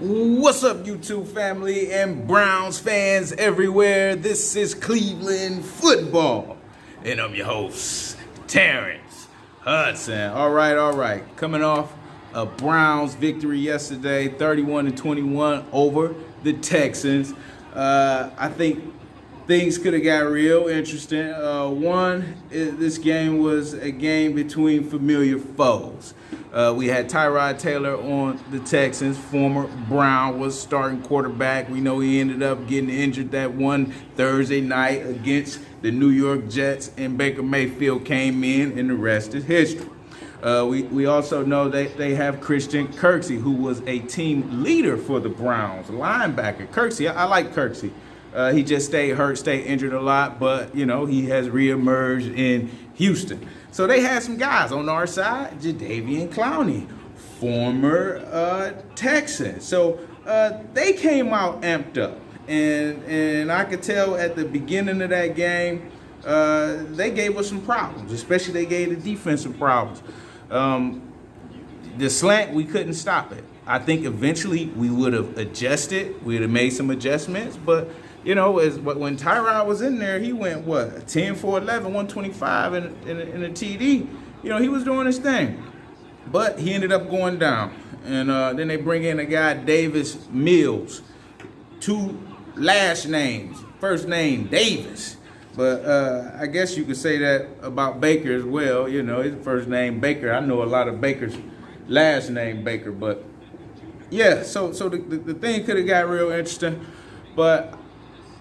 What's up, YouTube family and Browns fans everywhere? This is Cleveland football, and I'm your host, Terrence Hudson. All right. Coming off a Browns victory yesterday, 31-21 over the Texans. I think things could have got real interesting. This game was a game between familiar foes. We had Tyrod Taylor on the Texans. Former Brown was starting quarterback. We know he ended up getting injured that one Thursday night against the New York Jets, and Baker Mayfield came in, and the rest is history. We also know they have Christian Kirksey, who was a team leader for the Browns, linebacker. Kirksey, I like Kirksey. He just stayed hurt, stayed injured a lot, but, you know, he has reemerged in Houston. So they had some guys on our side, Jadeveon Clowney, former Texan. So they came out amped up. And I could tell at the beginning of that game, they gave us some problems, especially they gave the defense some problems. The slant, we couldn't stop it. I think eventually we would have adjusted. We would have made some adjustments, but you know, when Tyrod was in there, he went, 10 for 11, 125 in a TD. You know, he was doing his thing. But he ended up going down. And then they bring in a guy, Davis Mills. 2 last names. First name, Davis. But I guess you could say that about Baker as well. You know, his first name, Baker. I know a lot of Bakers' last name, Baker. But, yeah, so the thing could have got real interesting. But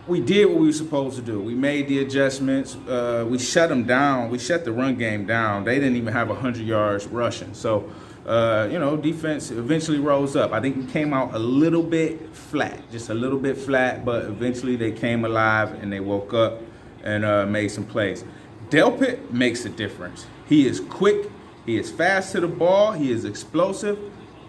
we did what we were supposed to do. We made the adjustments. We shut them down. We shut the run game down. They didn't even have 100 yards rushing. So, you know, defense eventually rose up. I think we came out a little bit flat, just a little bit flat, but eventually they came alive and they woke up and made some plays. Delpit makes a difference. He is quick. He is fast to the ball. He is explosive.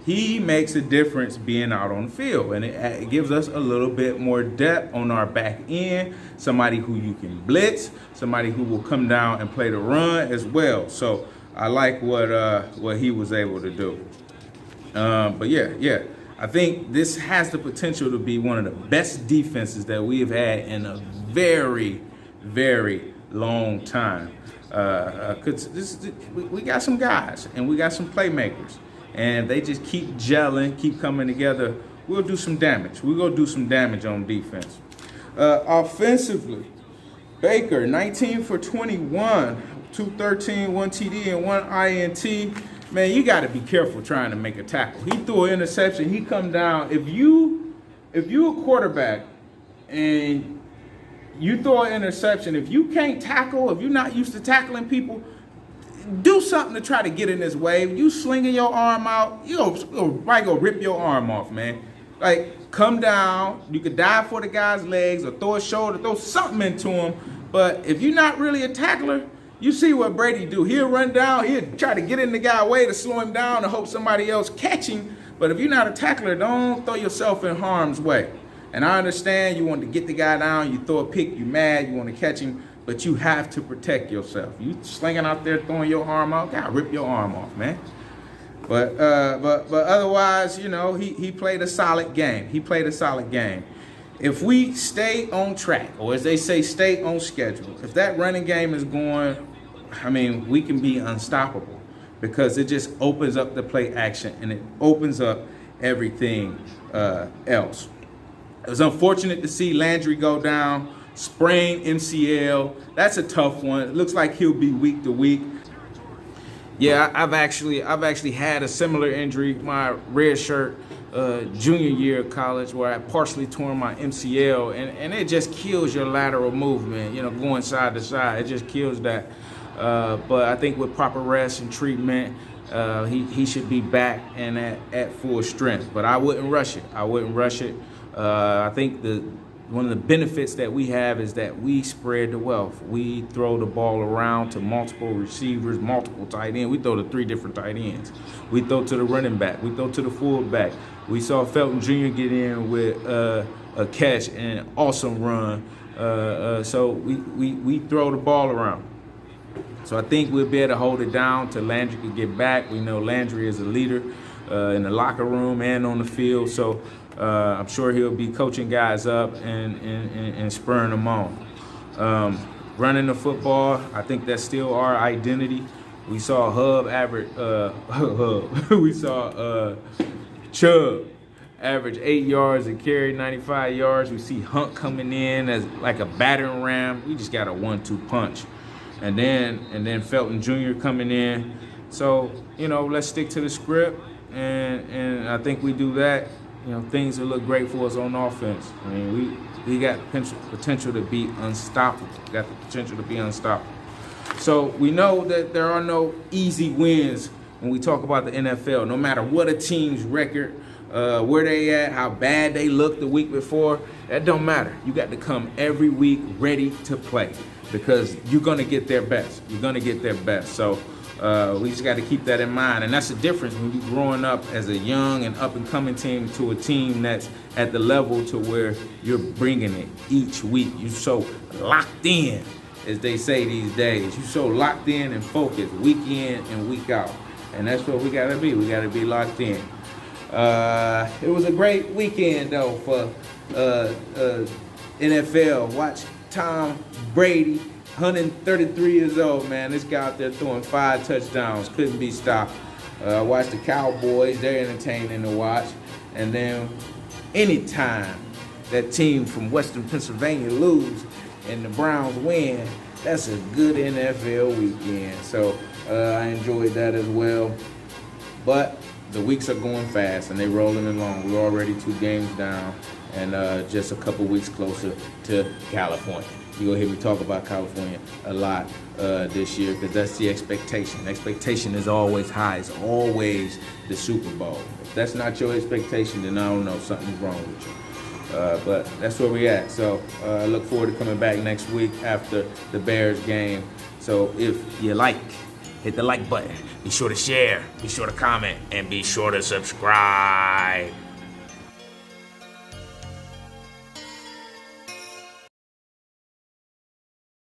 He makes a difference being out on the field, and it gives us a little bit more depth on our back end, somebody who you can blitz, somebody who will come down and play the run as well. So I like what he was able to do. But yeah, I think this has the potential to be one of the best defenses that we have had in a very, very long time. 'Cause we got some guys, and we got some playmakers. And they just keep gelling, keep coming together, we'll do some damage. We're going to do some damage on defense. Offensively, Baker, 19 for 21, 213, 1 TD, and 1 INT. Man, you got to be careful trying to make a tackle. He threw an interception. He come down. If you a quarterback and you throw an interception, if you can't tackle, if you're not used to tackling people, do something to try to get in this wave. You slinging your arm out, you're probably gonna rip your arm off, man. Like, come down. You could dive for the guy's legs or throw a shoulder, throw something into him. But if you're not really a tackler, you see what Brady do. He'll run down, he'll try to get in the guy's way to slow him down and hope somebody else catch him. But if you're not a tackler, don't throw yourself in harm's way. And I understand you want to get the guy down, you throw a pick, you mad, you want to catch him. But you have to protect yourself. You slinging out there, throwing your arm out, gotta rip your arm off, man. But otherwise, you know, he played a solid game. If we stay on track, or as they say, stay on schedule, if that running game is going, I mean, we can be unstoppable because it just opens up the play action and it opens up everything else. It was unfortunate to see Landry go down. Sprained MCL, that's a tough one. It looks like he'll be week to week. Yeah, I've actually had a similar injury, my red shirt junior year of college, where I partially torn my MCL, and it just kills your lateral movement, you know, going side to side. It just kills that. But I think with proper rest and treatment, he should be back and at full strength. But I wouldn't rush it. I think one of the benefits that we have is that we spread the wealth. We throw the ball around to multiple receivers, multiple tight ends. We throw to 3 different tight ends. We throw to the running back. We throw to the fullback. We saw Felton Jr. get in with a catch and an awesome run. So we throw the ball around. So I think we'll be able to hold it down till Landry can get back. We know Landry is a leader. in the locker room and on the field. So I'm sure he'll be coaching guys up and spurring them on. Running the football, I think that's still our identity. We saw Hub average, we saw Chubb average 8 yards and carry 95 yards. We see Hunt coming in as like a battering ram. We just got a 1-2 punch. And then Felton Jr. coming in. So, let's stick to the script. And I think we do that. Things will look great for us on offense. I mean, we got potential to be unstoppable. Got the potential to be unstoppable. So we know that there are no easy wins when we talk about the NFL. No matter what a team's record, where they at, how bad they looked the week before, that don't matter. You got to come every week ready to play because you're going to get their best. You're going to get their best. So we just got to keep that in mind. And that's the difference when you're growing up as a young and up-and-coming team to a team that's at the level to where you're bringing it each week. You're so locked in, as they say these days. You're so locked in and focused week in and week out. And that's what we got to be. We got to be locked in. It was a great weekend, though, for NFL. Watch Tom Brady, 133 years old, man. This guy out there throwing 5 touchdowns. Couldn't be stopped. Watch the Cowboys. They're entertaining to watch. And then anytime that team from Western Pennsylvania lose and the Browns win, that's a good NFL weekend. So I enjoyed that as well. But the weeks are going fast and they're rolling along. We're already 2 games down and just a couple weeks closer to California. You're going to hear me talk about California a lot this year because that's the expectation. Expectation is always high. It's always the Super Bowl. If that's not your expectation, then I don't know, something's wrong with you. But that's where we're at. So I look forward to coming back next week after the Bears game. So if you like, hit the like button. Be sure to share, be sure to comment, and be sure to subscribe.